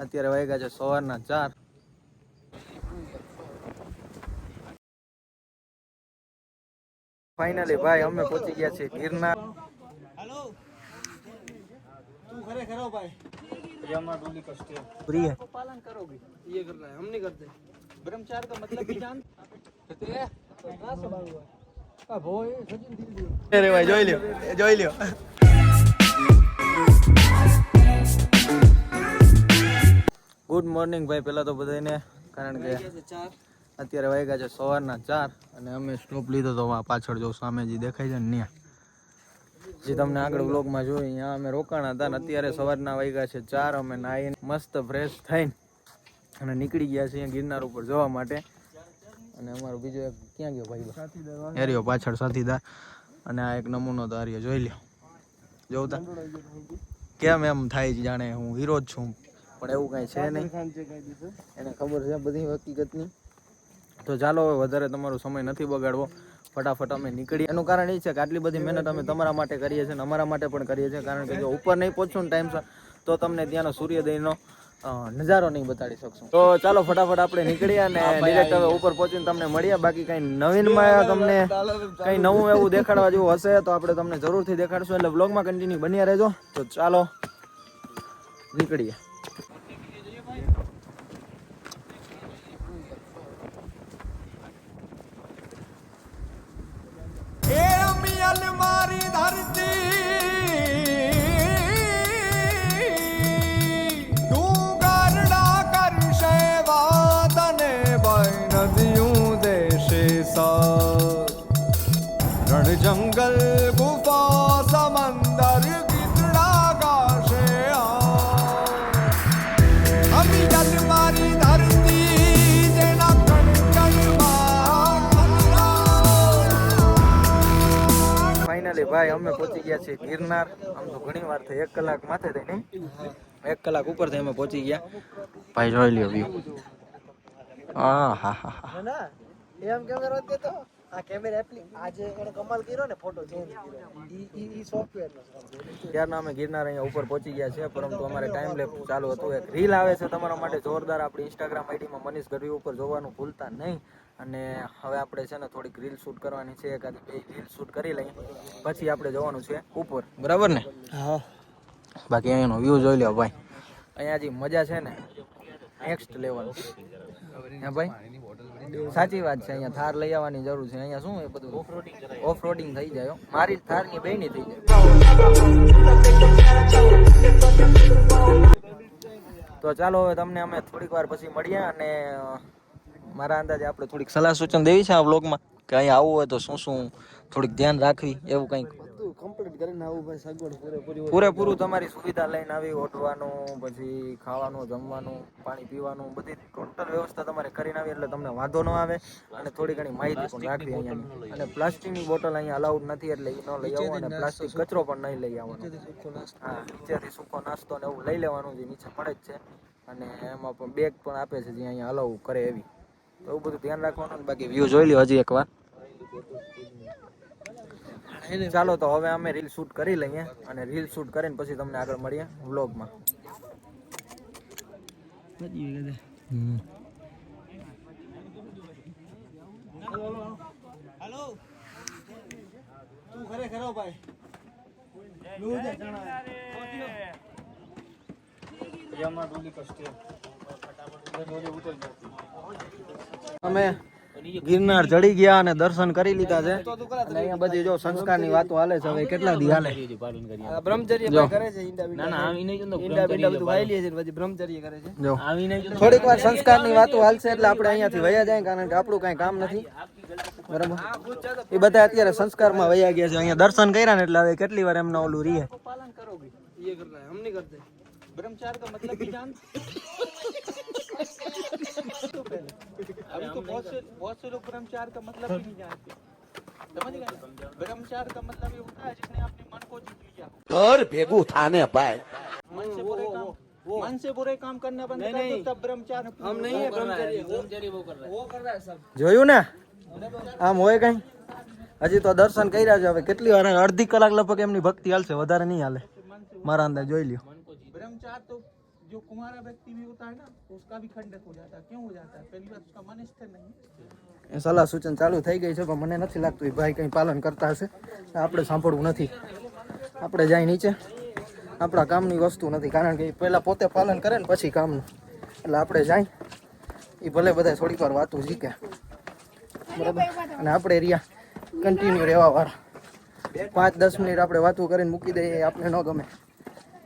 અત્યારે વાગ્યા છે સવારના 4. ફાઇનલી ભાઈ અમે પહોંચી ગયા છીએ ગિરનાર. हेलो तू खरे खरो भाई ये हमारा डोली कष्ट है प्रिय पालन करोगे ये कर रहा है हम नहीं करते ब्रह्मचार्य का मतलब भी जानते हैं कहां से भाग हुआ का भोय सचिन दिल दियो અરે ભાઈ જોઈ લ્યો ગુડ મોર્નિંગ ભાઈ. પહેલા તો બધાને કારણ કે અત્યારે વાગ્યા છે સવારના 4 અને અમે સ્ટોપ લીધો તો પાછળ જો સામે જે દેખાય છે ને ત્યાં જે તમને આગળ વ્લોગમાં જોયું અહીંયા અમે રોકાણા હતા. ને અત્યારે સવારના વાગ્યા છે 4. અમે નાહીને મસ્ત ફ્રેશ થઈને અને નીકળી ગયા છીએ ગિરનાર ઉપર જવા માટે. અને અમારો બીજો એક ક્યાં ગયો ભાઈ એરિયો પાછળ સાથીદાર. અને આ એક નમૂનો તો આર્યો જોઈ લ્યો. જોતા કેમ એમ થાય છે જાણે હું હીરો જ છું, પણ એવું કાંઈ છે નહીં. એને ખબર છે બધી હકીકતની. તો ચાલો હવે વધારે તમારો સમય નથી બગાડવો, ફટાફટ અમે નીકળીએ. એનું કારણ એ છે કે આટલી બધી મહેનત અમે તમારા માટે કરીએ છીએ અને અમારા માટે પણ કરીએ છીએ. કારણ કે જો ઉપર નહીં પહોંચશું ને ટાઈમસર તો તમને ત્યાંનો સૂર્યોદયનો નજારો નહીં બતાડી શકશું. તો ચાલો ફટાફટ આપણે નીકળીએ અને ડિરેક્ટ હવે ઉપર પહોંચીને તમને મળીએ. બાકી કંઈ નવીનમાં તમને કંઈ નવું એવું દેખાડવા જેવું હશે તો આપણે તમને જરૂરથી દેખાડશું. એટલે વ્લોગમાં કન્ટિન્યુ બન્યા રહેજો. તો ચાલો નીકળીએ. મારી ધરતી ડુંગરડા કરશે વાત અને ભાઈ નદીયું દેશે સાર રણ જંગલ ગુફા સમંદર ગીતડા ગાશે અમી જલ મારી ધરતી જેના ફાઇનલી ભાઈ અમે પહોંચી ગયા છીએ ગિરનાર. આમ તો ઘણી વાર થઈ, 1 કલાક માથે થઈ નહીં, 1 કલાક ઉપર થઈ અમે પહોંચી ગયા. ભાઈ જોઈ લ્યો વ્યૂ. હા હા હા ના એમ કેમેરા હોતે તો આ કેમેરા એપ્લિક આજે એને કમાલ કર્યો ને ફોટો ચેન્જ કર્યો ઈ સોફ્ટવેર નો ત્યારના અમે ગિરનાર અહીંયા ઉપર પહોંચી ગયા છે, પરંતુ અમારે ટાઈમ લેપ ચાલુ હતું. એક રીલ આવે છે તમારા માટે જોરદાર, આપણી ઇન્સ્ટાગ્રામ આઈડીમાં મનીષ ગઢવી ઉપર જોવાનું ભૂલતા નહીં. અને હવે આપણે છે ને થોડીક રીલ શૂટ કરવાની છે, એકાદી 2 રીલ શૂટ કરી લઈએ પછી આપણે જવાનું છે ઉપર, બરાબર ને? હા. બાકી અહીંયાનો વ્યૂ જોઈ લો ભાઈ. અહીંયા જે મજા છે ને નેક્સ્ટ લેવલ. હા ભાઈ સાચી વાત છે. અહીંયા થાર લઈ આવવાની જરૂર છે. અહીંયા શું એ બધું ઓફ રોડિંગ થઈ જાય. મારી થારની બેની થઈ જાય. તો ચાલો હવે તમને અમે થોડીક વાર પછી મળીએ. અને મારા અંદાજે આપણે થોડીક સલાહ સૂચન દેવી છે આ વ્લોગમાં કે અહીંયા આવવું હોય તો શું શું થોડીક ધ્યાન રાખવી, એવું કંઈક કમ્પ્લીટ કરીને આવું ભાઈ. સગવડ પૂરેપૂરું તમારી સુવિધા લઈને આવી, ઓઢવાનું, પછી ખાવાનું, જમવાનું, પાણી પીવાનું, બધી ટોટલ વ્યવસ્થા તમારે કરીને આવી એટલે તમને વાંધો ન આવે. અને થોડી ઘણી માહિતી પણ રાખવી અહીંયાની. અને પ્લાસ્ટિકની બોટલ અહીંયા અલાઉડ નથી એટલે એ ન લઈ આવો. અને પ્લાસ્ટિક કચરો પણ નહીં લઈ આવવાનો. હા, નીચેથી સૂકો નાસ્તો ને એવું લઈ લેવાનું જે નીચે મળે જ છે. અને એમાં પણ બેગ પણ આપે છે જે અહીંયા અલાઉ કરે એવી. તો એવું બધું ધ્યાન રાખવાનું. બાકી વ્યૂ જોઈ લ્યો હજી એકવાર. ચાલો તો હવે અમે રીલ શૂટ કરી લઈએ અને રીલ શૂટ કરીને પછી તમને આગળ મળીએ વ્લોગમાં. હેલો તું ખરે ખરો ભાઈ અમે ગિરનાર ચડી ગયા અને દર્શન કરી લીધા છે. અને અહીંયા બધી જો સંસ્કારની વાતો હાલે છે. હવે કેટલા દી હાલે બ્રહ્મચર્ય કરે છે. જો થોડીક વાર સંસ્કારની વાતો હાલશે એટલે આપણે અહીંયાથી વયા જાય, કારણ કે આપણું કાંઈ કામ નથી, બરાબર? એ બધા અત્યારે સંસ્કારમાં વયા ગયા છે. અહીંયા દર્શન કર્યા ને એટલે હવે કેટલી વાર એમના ઓલું રીએ पालन करोगे ये कर रहा है हम नहीं करते ब्रह्मचार्य का मतलब भी जानते अभी तो बहुत से लोग ब्रह्मचार्य का मतलब भी नहीं जानते समझ गए ब्रह्मचार्य का मतलब ये होता है जिसने अपने मन को जीत लिया घर भेगू थाने पाए मन से बुरे काम करना बंद कर दो तब ब्रह्मचार्य हम नहीं है ब्रह्मचार्य वो कर रहा है सब જોયું ને આમ હોય કઈ. હજી તો દર્શન કર્યા છે. હવે કેટલી વાર, અડધી કલાક લગભગ એમની ભક્તિ હાલશે, વધારે નહીં હાલે મારા અંદાજ. જોઈ લ્યો ब्रह्मचार्य तो जो कुंवारा व्यक्ति भी होता है ना तो उसका भी खंडित हो जाता है। क्यों हो जाता है? पहली बात उसका मन स्थिर नहीं है। એ સલાહ સૂચન ચાલુ થઈ ગઈ છે પણ મને નથી લાગતું એ ભાઈ કંઈ પાલન કરતા હશે. આપણે સાંભળવું નથી. આપણે જાય નીચે. આપણા કામની વસ્તુ નથી કારણ કે એ પહેલાં પોતે પાલન કરે ને પછી કામનું. એટલે આપણે જાય એ ભલે બધા થોડીક વાર વાતું શીખે બરાબર. અને આપણે રહ્યા કન્ટિન્યુ રહેવાવાળા 5-10 મિનિટ આપણે વાતું કરીને મૂકી દઈએ એ આપણે ન ગમે.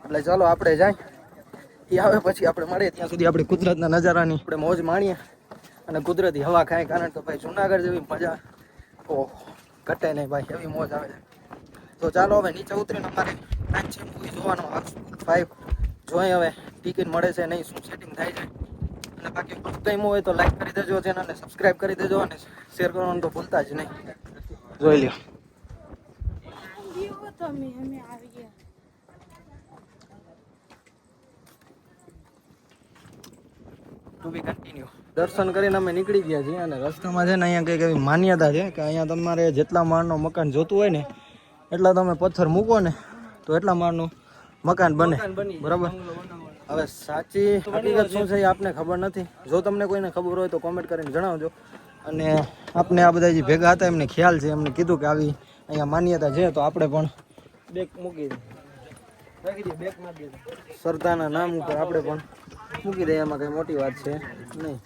એટલે ચાલો આપણે જાય. એ આવે પછી આપણે મળીએ. ત્યાં સુધી આપણે કુદરતના નજારાની આપણે મોજ માણીએ અને કુદરતી હવા ખાય કારણ કે ભાઈ જુનાગઢ જેવી મજા ઓહ ઘટે નહીં ભાઈ, એવી મોજ આવે છે. તો ચાલો હવે નીચે ઉતરીને અમારે ટાઈમ છે મૂવી જોવાનો હાઉસફુલ 5 જોઈએ હવે ટિકિટ મળે છે નહીં, શું સેટિંગ થાય છે. અને બાકી ગમ્યું હોય તો લાઈક કરી દેજો, ચેનલને સબસ્ક્રાઈબ કરી દેજો અને શેર કરવાનું તો ભૂલતા જ નહીં. જોઈ લ્યો. Two be continue. દર્શન કરીને અમે નીકળી ગયા છીએ અને રસ્તામાં છે ને અહીંયા કંઈક એવી માન્યતા છે કે અહીંયા તમારે જેટલા માળનું મકાન જોતું હોય ને એટલા તમે પથ્થર મૂકો ને તો એટલા માળનું મકાન બને બરાબર. હવે સાચી હકીકત શું છે એ આપને ખબર નથી. જો તમને કોઈને ખબર હોય તો કોમેન્ટ કરીને જણાવજો. અને આપને આ બધા જે ભેગા હતા એમને ખ્યાલ છે, એમને કીધું કે આવી અહીંયા માન્યતા છે તો આપણે પણ બેક મૂકી દઈએ. શ્રદ્ધાના નામ ઉપર આપણે પણ મૂકી દઈએ. એમાં કઈ મોટી વાત છે નહીં.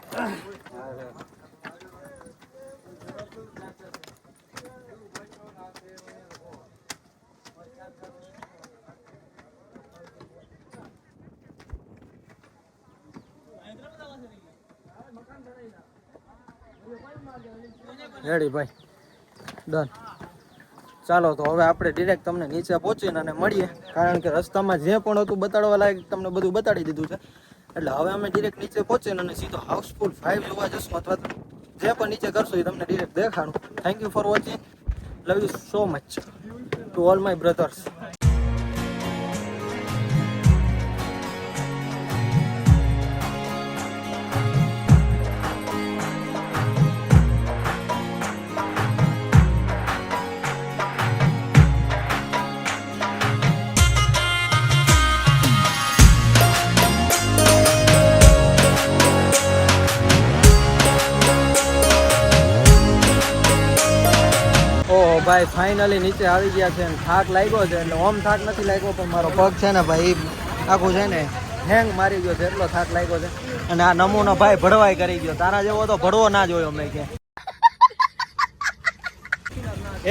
રેડી ભાઈ, ડન. ચાલો તો હવે આપણે ડિરેક્ટ તમને નીચે પહોંચીને અને મળીએ કારણ કે રસ્તામાં જે પણ હતું બતાડવા લાયક તમને બધું બતાડી દીધું છે. એટલે હવે અમે ડિરેક્ટ નીચે પહોંચીને અને સીધો હાઉસફુલ 5 જોવા જશું અથવા જે પણ નીચે કરશું એ તમને ડિરેક્ટ દેખાડું. Thank you for watching. Love you so much to all my brothers. ભાઈ ફાઇનલી નીચે આવી ગયા છે અને થાક લાગ્યો છે. એટલે ઓમ થાક નથી લાગ્યો પણ મારો પગ છે ને ભાઈ આખું છે ને હેંગ મારી ગયો છે, એટલો થાક લાગ્યો છે. અને આ નમૂનો ભાઈ ભડવાઈ કરી ગયો. તારા જેવો તો ભડવો ના જોયો મેં કે.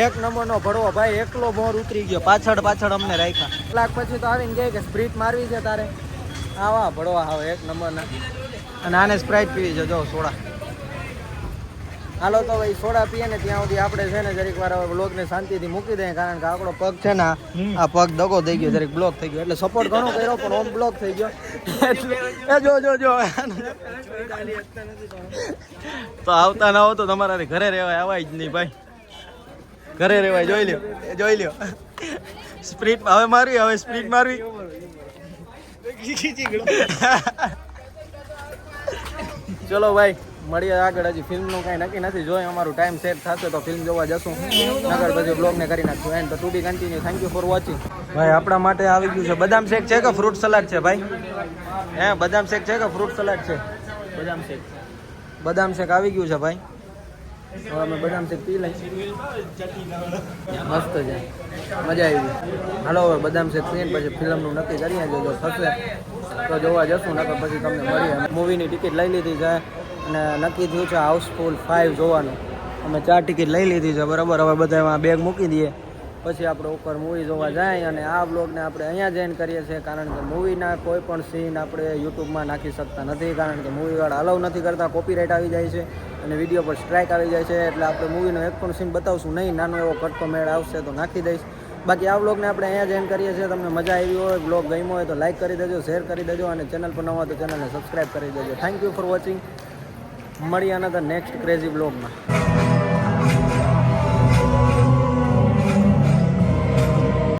એક નંબરનો ભડવો ભાઈ, એકલો મોર ઉતરી ગયો. પાછળ અમને રાખ્યા. કલાક પછી તો આવીને કહે કે સ્પ્રીટ મારવી છે તારે. આવા ભડવા આવે એક નંબરના. અને આને સ્પ્રાઇટ પીવી છે જો સોડા. હાલો તો ભાઈ સોડા પીએ ને ત્યાં સુધી આપણે છે ને જરીક વાર હવે બ્લોગને શાંતિથી મૂકી દઈએ કારણ કે આપણો પગ છે ને આ પગ દગો થઈ ગયો, જરીક બ્લોક થઈ ગયો. એટલે સપોર્ટ ઘણો કર્યો પણ ઓમ બ્લોક થઈ ગયો. એટલે જો તો આવતા ના હો તો તમારા ઘરે રહેવાય, આવાય જ નહીં ભાઈ. ઘરે રહેવાય. જોઈ લ્યો સ્પ્રીટ હવે સ્પ્રીટ મારવી. ચલો ભાઈ મળીએ આગળ. હજી ફિલ્મનું કાંઈ નક્કી નથી. જોઈએ અમારું ટાઈમ સેટ થશે તો ફિલ્મ જોવા જશું. નગર પછી બ્લોગને કરી નાખશું એન્ડ. તો to be continue. Thank you for watching. ભાઈ આપણા માટે આવી ગયું છે બદામ શેક છે કે ફ્રૂટ સલાડ છે ભાઈ? હે બદામ શેક છે કે ફ્રૂટ સલાડ છે? બદામ શેક આવી ગયું છે ભાઈ. હવે અમે બદામ શેક પી લઈએ. મસ્ત છે, મજા આવી. હાલો હવે બદામ શેક પીને પછી ફિલ્મનું નક્કી કરીએ. જો થશે તો જોવા જશું, નકર પછી તમને મળીએ. મૂવીની ટિકિટ લઈ લીધી છે અને નક્કી થયું છે હાઉસફુલ 5 જોવાનું. અમે 4 ટિકિટ લઈ લીધી છે બરાબર. હવે બધા એમાં બેગ મૂકી દઈએ પછી આપણે ઉપર મૂવી જોવા જાય. અને આ બ્લોગને આપણે અહીંયા જ એન્ડ કરીએ છીએ કારણ કે મૂવીના કોઈ પણ સીન આપણે યુટ્યુબમાં નાખી શકતા નથી કારણ કે મૂવીવાળા અલાઉ નથી કરતા. કોપીરાઇટ આવી જાય છે અને વિડીયો પર સ્ટ્રાઇક આવી જાય છે. એટલે આપણે મૂવીનો એક પણ સીન બતાવશું નહીં. નાનો એવો કટકો મેળ આવશે તો નાખી દઈશ. બાકી આ બ્લોગને આપણે અહીંયા જ એન્ડ કરીએ છીએ. તમને મજા આવી હોય, બ્લોગ ગમ્યો હોય તો લાઈક કરી દેજો, શેર કરી દેજો અને ચેનલ પર નવા તો ચેનલને સબસ્ક્રાઈબ કરી દેજો. Thank you for watching. મળીએ અનધર નેક્સ્ટ ક્રેઝી બ્લોગમાં.